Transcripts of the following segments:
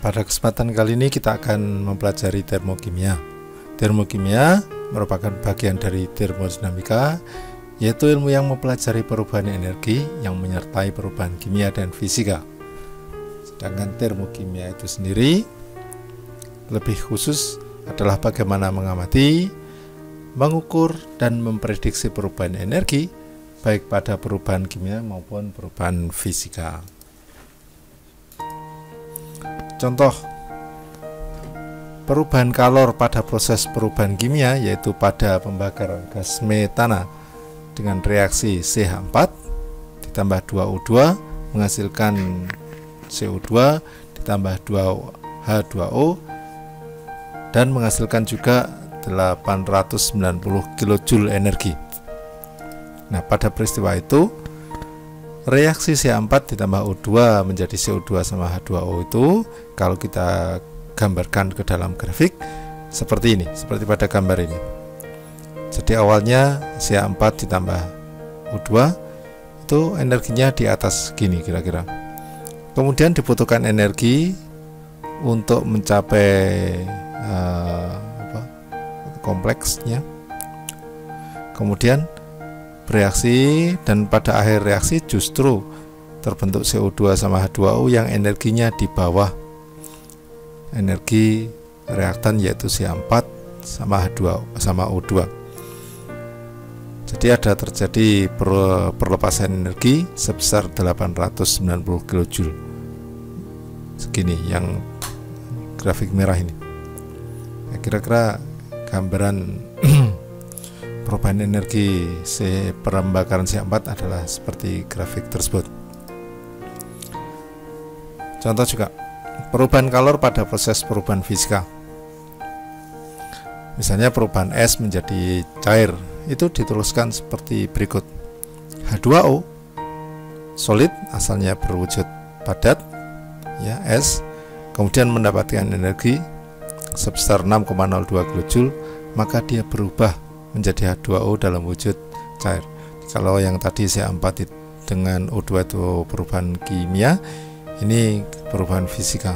Pada kesempatan kali ini kita akan mempelajari termokimia. Termokimia merupakan bagian dari termodinamika, yaitu ilmu yang mempelajari perubahan energi yang menyertai perubahan kimia dan fisika. Sedangkan termokimia itu sendiri lebih khusus adalah bagaimana mengamati, mengukur, dan memprediksi perubahan energi, baik pada perubahan kimia maupun perubahan fisika. Contoh perubahan kalor pada proses perubahan kimia, yaitu pada pembakaran gas metana dengan reaksi CH4 ditambah 2O2 menghasilkan CO2 ditambah 2H2O dan menghasilkan juga 890 kJ energi. Nah, pada peristiwa itu reaksi CH4 ditambah O2 menjadi CO2 sama H2O itu kalau kita gambarkan ke dalam grafik seperti ini, seperti pada gambar ini. Jadi awalnya CH4 ditambah O2 itu energinya di atas gini kira-kira. Kemudian dibutuhkan energi untuk mencapai kompleksnya. Kemudian bereaksi dan pada akhir reaksi justru terbentuk CO2 sama H2O yang energinya di bawah energi reaktan, yaitu CH4 sama H2O sama O2. Jadi ada terjadi perlepasan energi sebesar 890 kJ. Segini yang grafik merah ini. Kira-kira gambaran perubahan energi pembakaran CH4 adalah seperti grafik tersebut. Contoh juga perubahan kalor pada proses perubahan fisika. Misalnya perubahan es menjadi cair, itu dituliskan seperti berikut. H2O solid asalnya berwujud padat, ya, es, kemudian mendapatkan energi sebesar 6,02 kJ, maka dia berubah menjadi H2O dalam wujud cair. Kalau yang tadi CH4 dengan O2 itu perubahan kimia, ini perubahan fisika.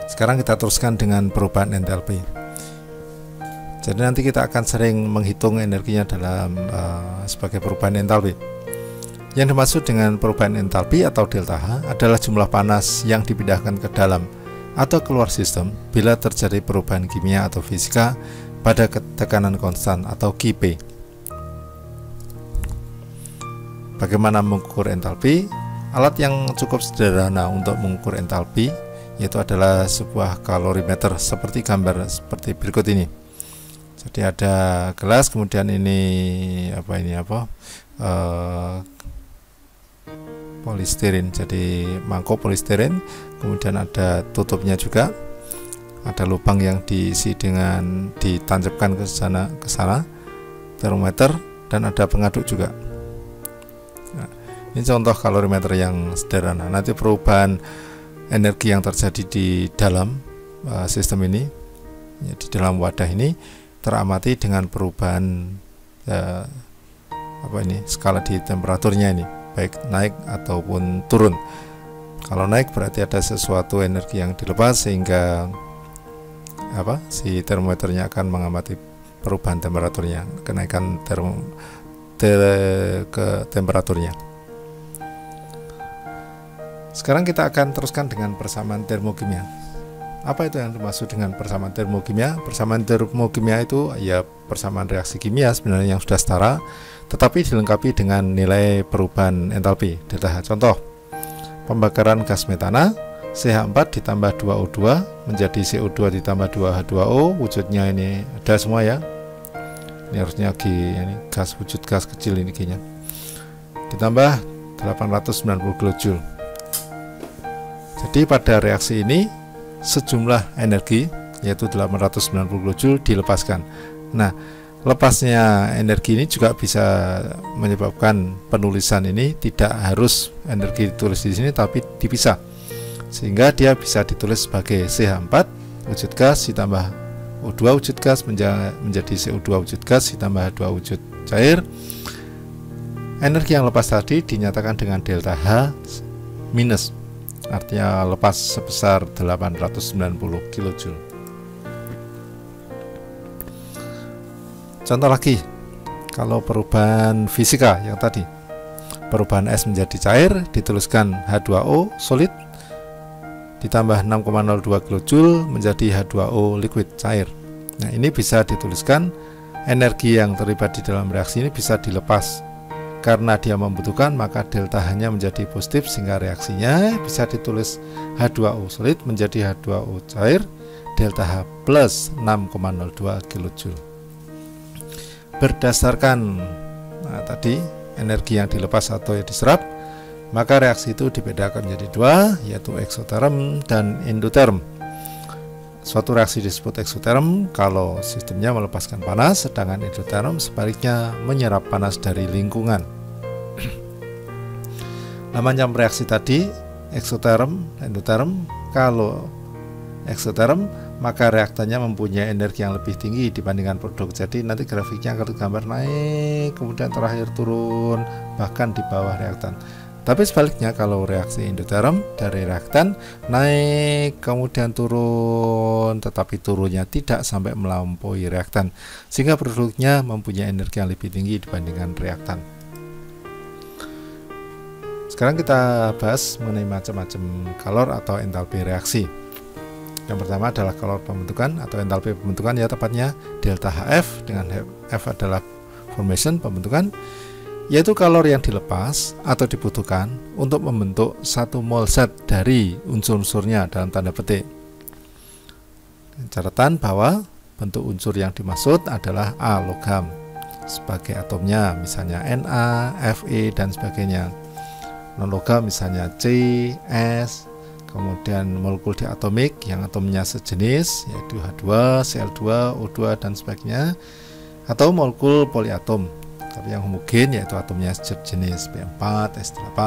Sekarang kita teruskan dengan perubahan entalpi. Jadi nanti kita akan sering menghitung energinya dalam sebagai perubahan entalpi. Yang dimaksud dengan perubahan entalpi atau delta H adalah jumlah panas yang dipindahkan ke dalam atau keluar sistem bila terjadi perubahan kimia atau fisika pada tekanan konstan atau Qp. Bagaimana mengukur entalpi? Alat yang cukup sederhana untuk mengukur entalpi yaitu adalah sebuah kalorimeter seperti gambar seperti berikut ini. Jadi ada gelas, kemudian ini polistiren, jadi mangkok polistiren, kemudian ada tutupnya juga, ada lubang yang diisi dengan ditancapkan ke sana termometer, dan ada pengaduk juga. Nah, ini contoh kalorimeter yang sederhana. Nanti perubahan energi yang terjadi di dalam sistem ini, ya, di dalam wadah ini teramati dengan perubahan skala di temperaturnya ini, baik naik ataupun turun. Kalau naik berarti ada sesuatu energi yang dilepas sehingga si termometernya akan mengamati perubahan temperaturnya, kenaikan temperaturnya. Sekarang kita akan teruskan dengan persamaan termokimia. Apa itu yang dimaksud dengan persamaan termokimia? Persamaan termokimia itu ya persamaan reaksi kimia sebenarnya yang sudah setara, tetapi dilengkapi dengan nilai perubahan entalpi delta H. Contoh pembakaran gas metana, CH4 ditambah 2O2 menjadi CO2 ditambah 2H2O, wujudnya ini ada semua ya, ini harusnya G, ini gas, wujud gas kecil ini G nya, ditambah 890 kJ. Jadi pada reaksi ini sejumlah energi yaitu 890 kJ dilepaskan. Nah, lepasnya energi ini juga bisa menyebabkan penulisan ini tidak harus energi ditulis di sini tapi dipisah, sehingga dia bisa ditulis sebagai CH4 wujud gas ditambah O2 wujud gas menjadi CO2 wujud gas ditambah H2 wujud cair. Energi yang lepas tadi dinyatakan dengan delta H minus. artinya lepas sebesar 890 kJ. Contoh lagi, kalau perubahan fisika yang tadi, perubahan es menjadi cair, dituliskan H2O solid ditambah 6,02 kJ menjadi H2O liquid cair. Nah, ini bisa dituliskan energi yang terlibat di dalam reaksi ini bisa dilepas. Karena dia membutuhkan, maka delta H-nya menjadi positif sehingga reaksinya bisa ditulis H2O solid menjadi H2O cair delta H plus 6,02 kJ. Berdasarkan tadi energi yang dilepas atau yang diserap, maka reaksi itu dibedakan menjadi dua, yaitu eksoterm dan endoterm. Suatu reaksi disebut eksoterm kalau sistemnya melepaskan panas, sedangkan endoterm sebaliknya menyerap panas dari lingkungan. Namanya reaksi tadi eksoterm, endoterm. Kalau eksoterm, maka reaktannya mempunyai energi yang lebih tinggi dibandingkan produk. Jadi nanti grafiknya akan gambar naik, kemudian terakhir turun, bahkan di bawah reaktan. Tapi sebaliknya, kalau reaksi endoterm dari reaktan naik kemudian turun, tetapi turunnya tidak sampai melampaui reaktan, sehingga produknya mempunyai energi yang lebih tinggi dibandingkan reaktan. Sekarang kita bahas mengenai macam-macam kalor atau entalpi reaksi. Yang pertama adalah kalor pembentukan atau entalpi pembentukan, ya tepatnya delta HF, dengan F adalah formation pembentukan, yaitu kalor yang dilepas atau dibutuhkan untuk membentuk 1 mol zat dari unsur-unsurnya dalam tanda petik. Catatan bahwa bentuk unsur yang dimaksud adalah A logam sebagai atomnya, misalnya Na, Fe dan sebagainya. Non logam misalnya C, S, kemudian molekul diatomik yang atomnya sejenis yaitu H2, Cl2, O2 dan sebagainya, atau molekul poliatom tapi yang homogen yaitu atomnya sejenis P4, S8,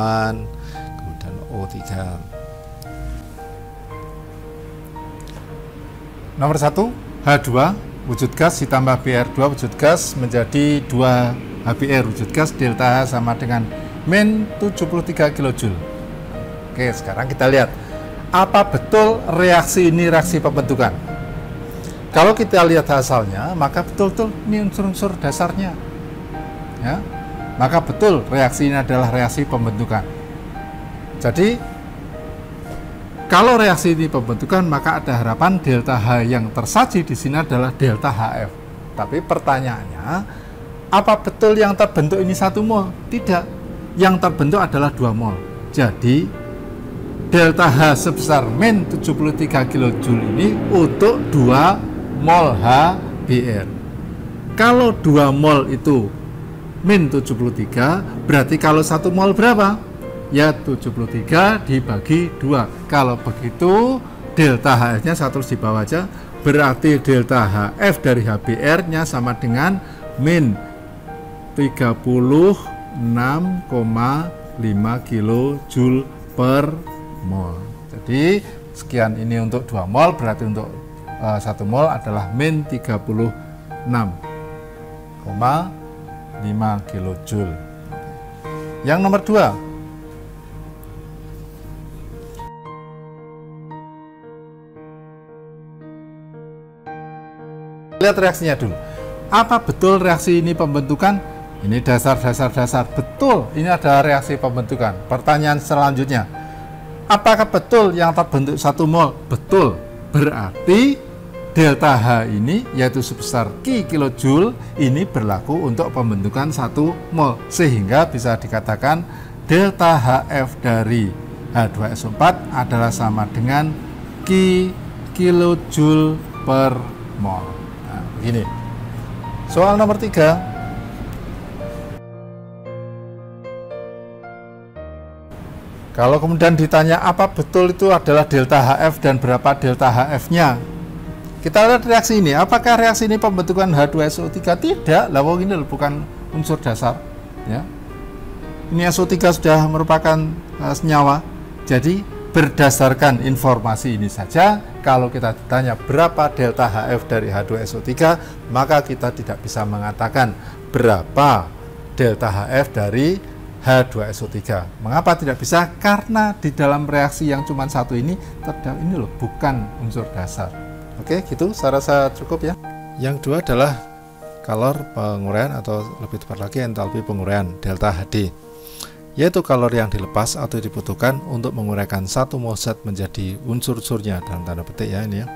kemudian O3. Nomor 1, H2 wujud gas ditambah Br2 wujud gas menjadi 2 HBr wujud gas, delta H sama dengan min 73 kJ. Oke, sekarang kita lihat apa betul reaksi ini reaksi pembentukan. Kalau kita lihat hasilnya, maka betul-betul ini unsur-unsur dasarnya, ya, maka betul reaksi ini adalah reaksi pembentukan. Jadi kalau reaksi ini pembentukan, maka ada harapan delta H yang tersaji di sini adalah delta HF. Tapi pertanyaannya, apa betul yang terbentuk ini 1 mol? Tidak. Yang terbentuk adalah 2 mol. Jadi delta H sebesar min 73 kJ ini untuk 2 mol HBr. Kalau 2 mol itu min 73, berarti kalau 1 mol berapa? Ya 73 dibagi 2. Kalau begitu delta HF-nya satu di bawah aja, berarti delta HF dari HBr-nya sama dengan min 36,5 kJ per mol. Jadi sekian ini untuk 2 mol, berarti untuk 1 mol adalah min 36,5 kJ. Yang nomor 2, lihat reaksinya dulu. Apa betul reaksi ini pembentukan? Ini dasar. Betul, ini adalah reaksi pembentukan. Pertanyaan selanjutnya, apakah betul yang terbentuk 1 mol? Betul. Berarti delta H ini yaitu sebesar kJ ini berlaku untuk pembentukan 1 mol, sehingga bisa dikatakan delta HF dari H2SO4 adalah sama dengan kJ per mol. Nah, begini. Soal nomor 3. Kalau kemudian ditanya apa betul itu adalah delta HF dan berapa delta HF-nya, kita lihat reaksi ini. Apakah reaksi ini pembentukan H2SO3? Tidak, lah ini bukan unsur dasar, ya. Ini SO3 sudah merupakan senyawa. Jadi berdasarkan informasi ini saja, kalau kita ditanya berapa delta HF dari H2SO3, maka kita tidak bisa mengatakan berapa delta HF dari H2SO3. Mengapa tidak bisa? Karena di dalam reaksi yang cuma satu ini loh, bukan unsur dasar. Oke, gitu saya rasa cukup ya. Yang dua adalah kalor penguraian, atau lebih tepat lagi entalpi penguraian, delta HD, yaitu kalor yang dilepas atau dibutuhkan untuk menguraikan satu mol zat menjadi unsur-unsurnya, dalam tanda petik ya ini ya.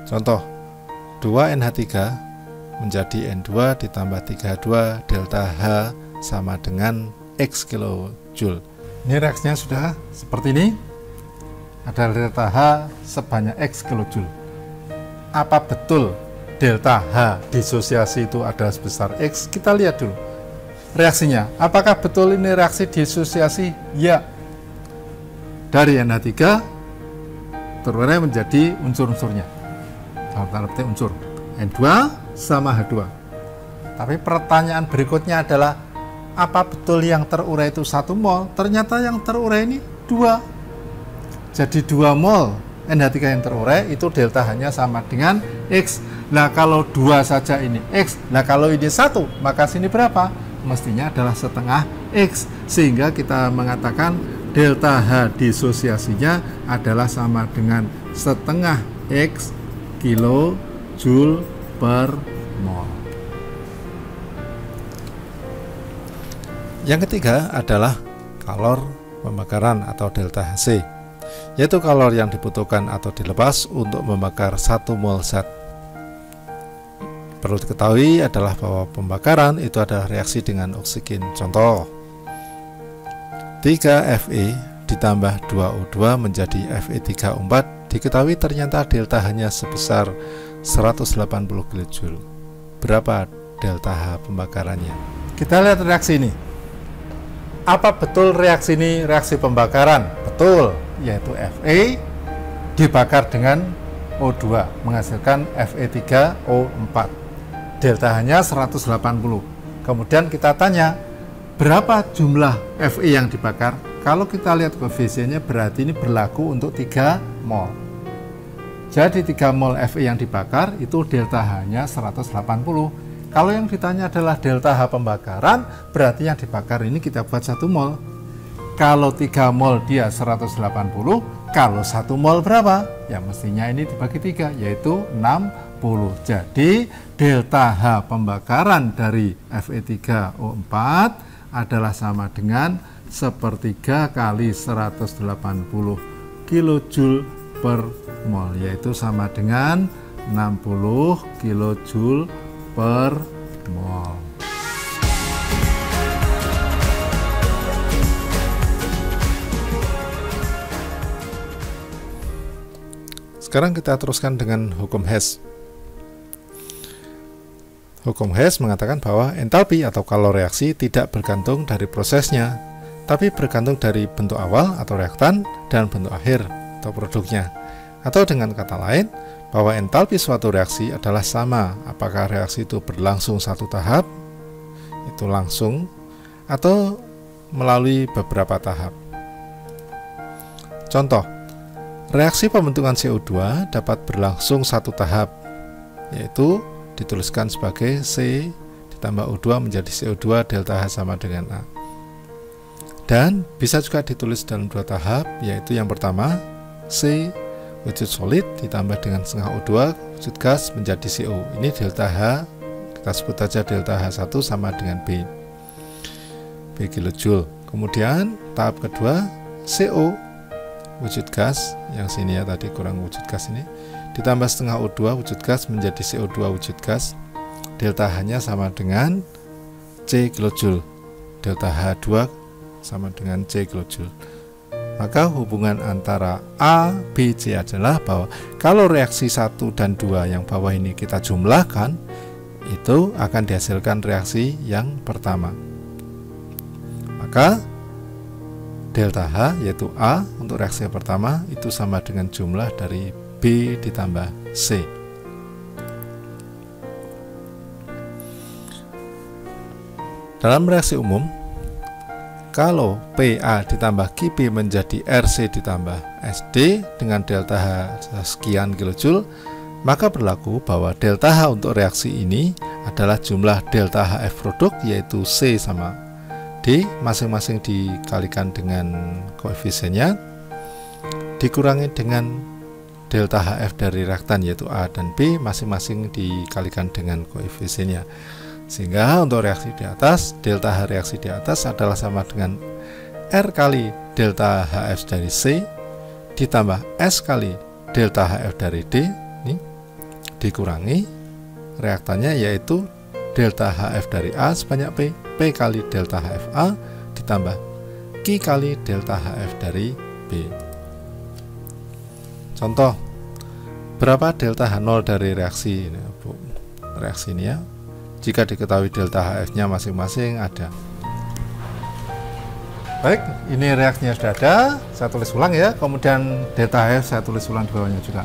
Contoh, 2NH3 menjadi N2 ditambah 3H2 delta H sama dengan X kilojoule. Ini reaksinya sudah seperti ini. Ada delta H sebanyak X kilojoule. Apa betul delta H disosiasi itu adalah sebesar X? Kita lihat dulu reaksinya. Apakah betul ini reaksi disosiasi? Ya. Dari NH3 terurai menjadi unsur-unsurnya. Dalam tanda petik unsur. N2 sama H2. Tapi pertanyaan berikutnya adalah, apa betul yang terurai itu 1 mol? Ternyata yang terurai ini 2. Jadi 2 mol NH3 yang terurai itu delta H-nya sama dengan X. Nah, kalau 2 saja ini X. Nah, kalau ini 1, maka sini berapa? Mestinya adalah setengah X. Sehingga kita mengatakan delta H disosiasinya adalah sama dengan setengah X kilojoule per mol. Yang ketiga adalah kalor pembakaran atau delta Hc, yaitu kalor yang dibutuhkan atau dilepas untuk membakar 1 mol zat. Perlu diketahui adalah bahwa pembakaran itu adalah reaksi dengan oksigen. Contoh, 3Fe ditambah 2O2 menjadi Fe3O4. Diketahui ternyata delta hanya sebesar 180 kJ. Berapa delta H pembakarannya? Kita lihat reaksi ini. Apa betul reaksi ini reaksi pembakaran? Betul, yaitu Fe dibakar dengan O2 menghasilkan Fe3O4. Delta H-nya 180. Kemudian kita tanya, berapa jumlah Fe yang dibakar? Kalau kita lihat koefisiennya berarti ini berlaku untuk 3 mol. Jadi 3 mol Fe yang dibakar itu delta H-nya 180. Kalau yang ditanya adalah delta H pembakaran, berarti yang dibakar ini kita buat 1 mol. Kalau 3 mol dia 180, kalau 1 mol berapa? Ya mestinya ini dibagi 3, yaitu 60. Jadi delta H pembakaran dari Fe3O4 adalah sama dengan 1/3 kali 180 kilojoule per mol, yaitu sama dengan 60 kilojoule per mol. Sekarang kita teruskan dengan hukum Hess. Hukum Hess mengatakan bahwa entalpi atau kalor reaksi tidak bergantung dari prosesnya, tapi bergantung dari bentuk awal atau reaktan dan bentuk akhir atau produknya. Atau dengan kata lain, bahwa entalpi suatu reaksi adalah sama apakah reaksi itu berlangsung satu tahap, itu langsung, atau melalui beberapa tahap. Contoh, reaksi pembentukan CO2 dapat berlangsung satu tahap, yaitu dituliskan sebagai C ditambah O2 menjadi CO2 delta H sama dengan A. Dan bisa juga ditulis dalam 2 tahap, yaitu yang pertama C wujud solid ditambah dengan setengah O2 wujud gas menjadi CO. Ini delta H, kita sebut saja delta H1 sama dengan B kilojoule. Kemudian tahap kedua CO wujud gas, yang sini ya tadi kurang wujud gas ini, ditambah setengah O2 wujud gas menjadi CO2 wujud gas. Delta H-nya sama dengan C kilojoule. Delta H2 sama dengan C kilojoule. Maka hubungan antara A, B, C adalah bahwa kalau reaksi 1 dan 2 yang bawah ini kita jumlahkan, itu akan dihasilkan reaksi yang pertama. Maka delta H yaitu A untuk reaksi yang pertama itu sama dengan jumlah dari B ditambah C. Dalam reaksi umum, kalau PA ditambah QP menjadi RC ditambah SD dengan delta H sekian kilojoule, maka berlaku bahwa delta H untuk reaksi ini adalah jumlah delta HF produk, yaitu C sama D, masing-masing dikalikan dengan koefisiennya, dikurangi dengan delta HF dari reaktan yaitu A dan B, masing-masing dikalikan dengan koefisiennya. Sehingga untuk reaksi di atas, delta H reaksi di atas adalah sama dengan R kali delta HF dari C ditambah S kali delta HF dari D, ini dikurangi reaktannya yaitu delta HF dari A sebanyak P, P kali delta HF A ditambah Q kali delta HF dari B. Contoh, berapa delta H0 dari reaksi ini, reaksi ini ya? Jika diketahui delta HF-nya masing-masing ada. Baik, ini reaksinya sudah ada, saya tulis ulang ya, kemudian delta HF saya tulis ulang di bawahnya juga.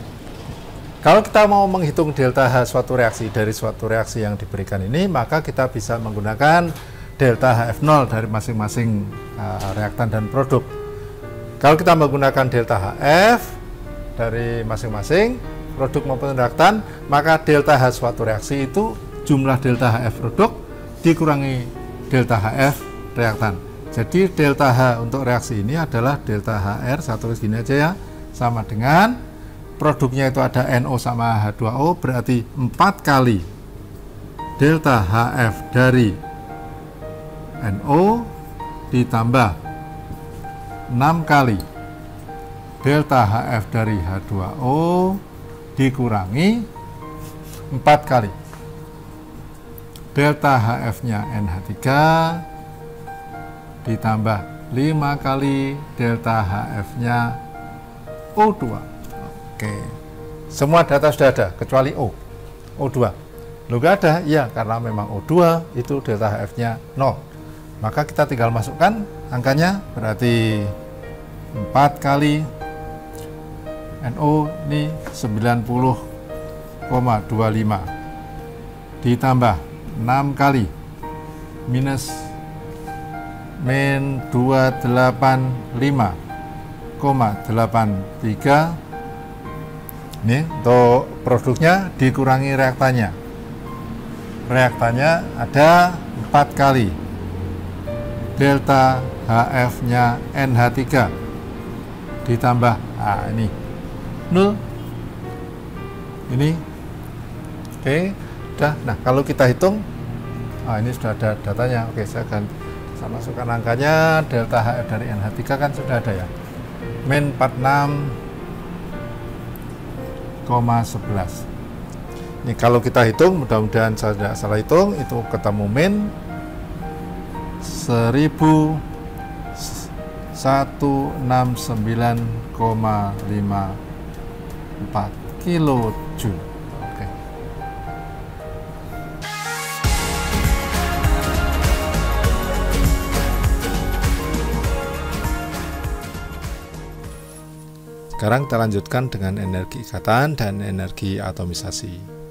Kalau kita mau menghitung delta H suatu reaksi dari suatu reaksi yang diberikan ini, maka kita bisa menggunakan delta HF0 dari masing-masing reaktan dan produk. Kalau kita menggunakan delta HF dari masing-masing produk maupun reaktan, maka delta H suatu reaksi itu jumlah delta HF produk dikurangi delta HF reaktan. Jadi delta H untuk reaksi ini adalah delta HR, saya tulis gini aja ya, sama dengan produknya itu ada NO sama H2O, berarti 4 kali delta HF dari NO ditambah 6 kali delta HF dari H2O dikurangi 4 kali delta HF-nya NH3 ditambah 5 kali delta HF-nya O2. Oke, semua data sudah ada kecuali O2. Loh, nggak ada? Ya, karena memang O2 itu delta HF-nya 0. Maka kita tinggal masukkan angkanya, berarti 4 kali NO ini 90,25 ditambah 6 kali minus min 285,83. Ini untuk produknya dikurangi reaktannya. Reaktannya ada 4 kali delta HF-nya NH3 ditambah ini 0. Ini oke, udah. Nah, kalau kita hitung, ini sudah ada datanya. Oke, saya masukkan angkanya. Delta HF dari NH3 kan sudah ada ya, min 46,11. Ini kalau kita hitung, mudah-mudahan saya tidak salah hitung, itu ketemu min 1169,54 kilojoule. Oke. Sekarang kita lanjutkan dengan energi ikatan dan energi atomisasi.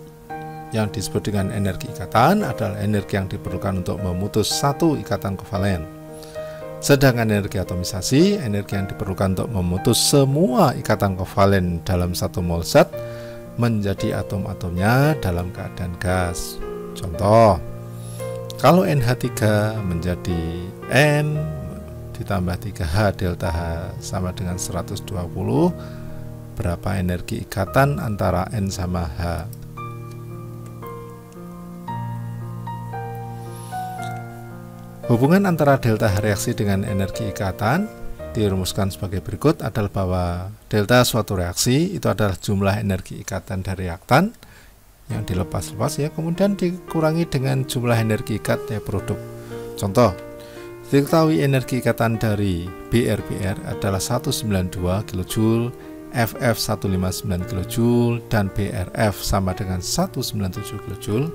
Yang disebut dengan energi ikatan adalah energi yang diperlukan untuk memutus satu ikatan kovalen. Sedangkan energi atomisasi, energi yang diperlukan untuk memutus semua ikatan kovalen dalam satu mol zat menjadi atom-atomnya dalam keadaan gas. Contoh, kalau NH3 menjadi N ditambah 3H delta H sama dengan 120, berapa energi ikatan antara N sama H? Hubungan antara delta H reaksi dengan energi ikatan dirumuskan sebagai berikut adalah bahwa delta suatu reaksi itu adalah jumlah energi ikatan dari reaktan yang dilepas-lepas ya, kemudian dikurangi dengan jumlah energi ikat ya produk. Contoh, diketahui energi ikatan dari BR adalah 192 kJ, FF 159 kJ, dan BRF sama dengan 197 kJ.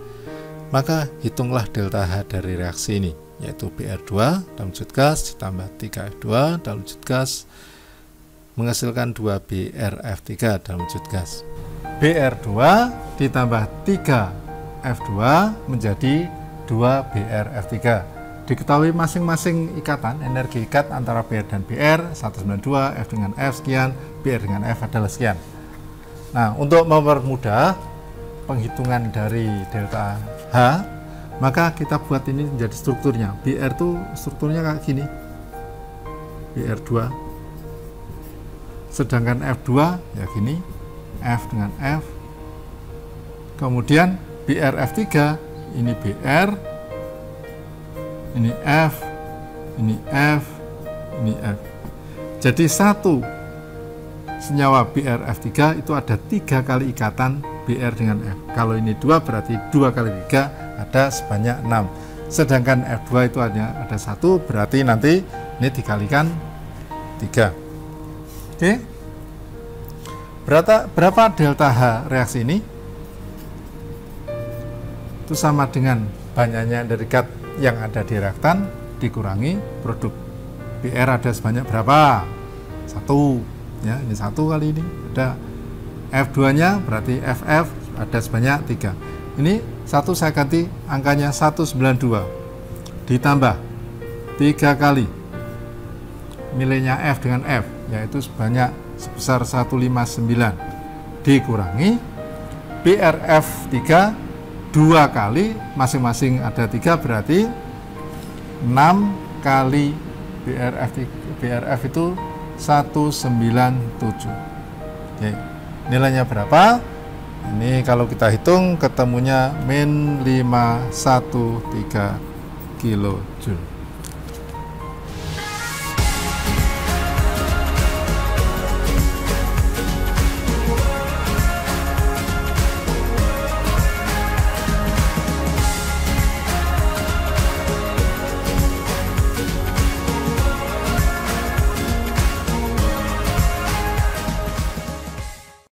Maka hitunglah delta H dari reaksi ini, yaitu BR2 dalam wujud gas ditambah 3F2 dalam wujud gas menghasilkan 2BRF3 dalam wujud gas. BR2 ditambah 3F2 menjadi 2BRF3. Diketahui masing-masing ikatan, energi ikat antara BR dan BR 192, F dengan F sekian, BR dengan F adalah sekian. Nah, untuk mempermudah penghitungan dari delta H, maka kita buat ini menjadi strukturnya. BR itu strukturnya kayak gini, BR2, sedangkan F2 ya gini, F dengan F, kemudian BRF3, ini BR, ini F, ini F, ini F. Jadi satu senyawa BRF3 itu ada 3 kali ikatan BR dengan F. Kalau ini 2 berarti 2 kali 3 ada sebanyak 6. Sedangkan F2 itu hanya ada 1, berarti nanti ini dikalikan 3. Oke. Berapa delta H reaksi ini? Itu sama dengan banyaknya derivat yang ada di reaktan dikurangi produk. BR ada sebanyak berapa? 1. Ya, ini 1 kali ini. Ada F2-nya berarti FF ada sebanyak 3. Ini 1 saya ganti angkanya 192. Ditambah 3 kali nilainya F dengan F, yaitu sebanyak sebesar 159 dikurangi BRF3 2 kali, masing-masing ada 3, berarti 6 kali BRF itu 197. Oke, nilainya berapa? Ini kalau kita hitung ketemunya min 513 kilojoule.